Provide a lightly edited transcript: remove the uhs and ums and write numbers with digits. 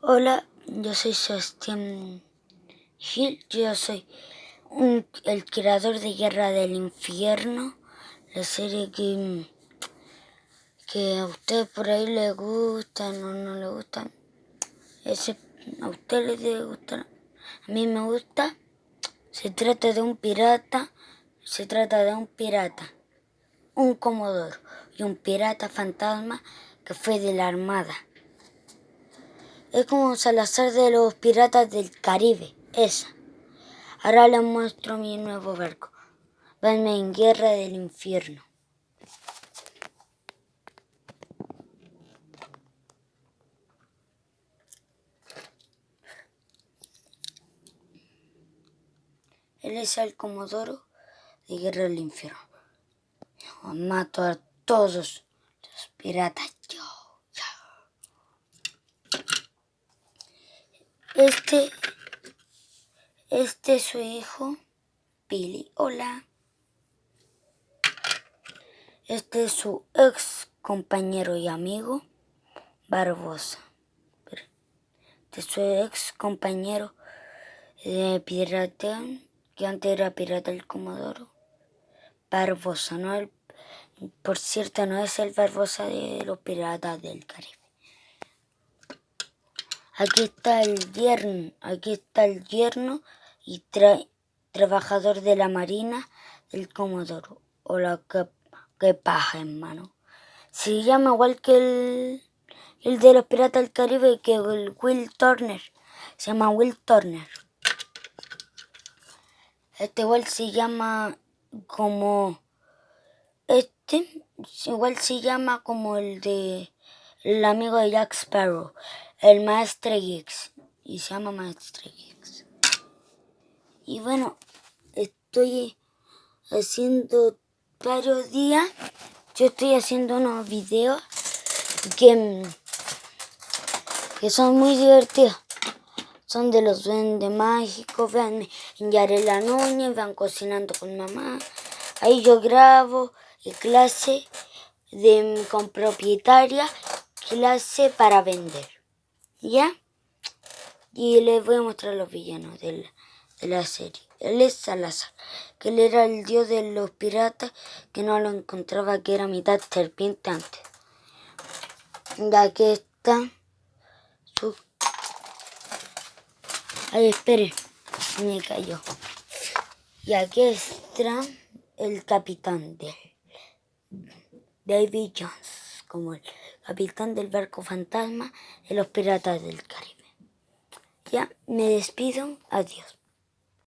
Hola, yo soy Sebastián Gil, yo soy el creador de Guerra del Infierno, la serie que a usted por ahí le gustan o no le gustan. A usted le debe gustar, a mí me gusta. Se trata de un pirata, un comodoro y un pirata fantasma que fue de la armada. Es como Salazar de los Piratas del Caribe, esa. Ahora les muestro mi nuevo barco. Venme en Guerra del Infierno. Él es el Comodoro de Guerra del Infierno. Yo mato a todos los piratas. Este es su hijo, Billy. Hola. Este es su ex compañero y amigo, Barbosa. Este es su ex compañero de pirata, que antes era pirata el Comodoro. Barbosa, ¿no? Por cierto, no es el Barbosa de los Piratas del Caribe. Aquí está el yerno y trabajador de la Marina del Comodoro. Hola, qué paja, hermano. Se llama igual que el de los Piratas del Caribe, que el Will Turner. Se llama Will Turner. Este igual se llama como... igual se llama como el amigo de Jack Sparrow, el Maestre Geeks, y se llama Maestre Geeks. Y bueno, estoy haciendo varios días, yo estoy haciendo unos videos que son muy divertidos. Son de los duendes mágicos, vean en Yarela Núñez, vean cocinando con mamá. Ahí yo grabo clase con propietaria, clase para vender. ¿Ya? Y les voy a mostrar los villanos de la serie. Él es Salazar, que él era el dios de los piratas, que no lo encontraba, que era mitad serpiente antes. Y aquí está su... Ay, espere, me cayó. Y aquí está el capitán de Davy Jones, como el capitán del barco fantasma de los Piratas del Caribe. Ya me despido, adiós.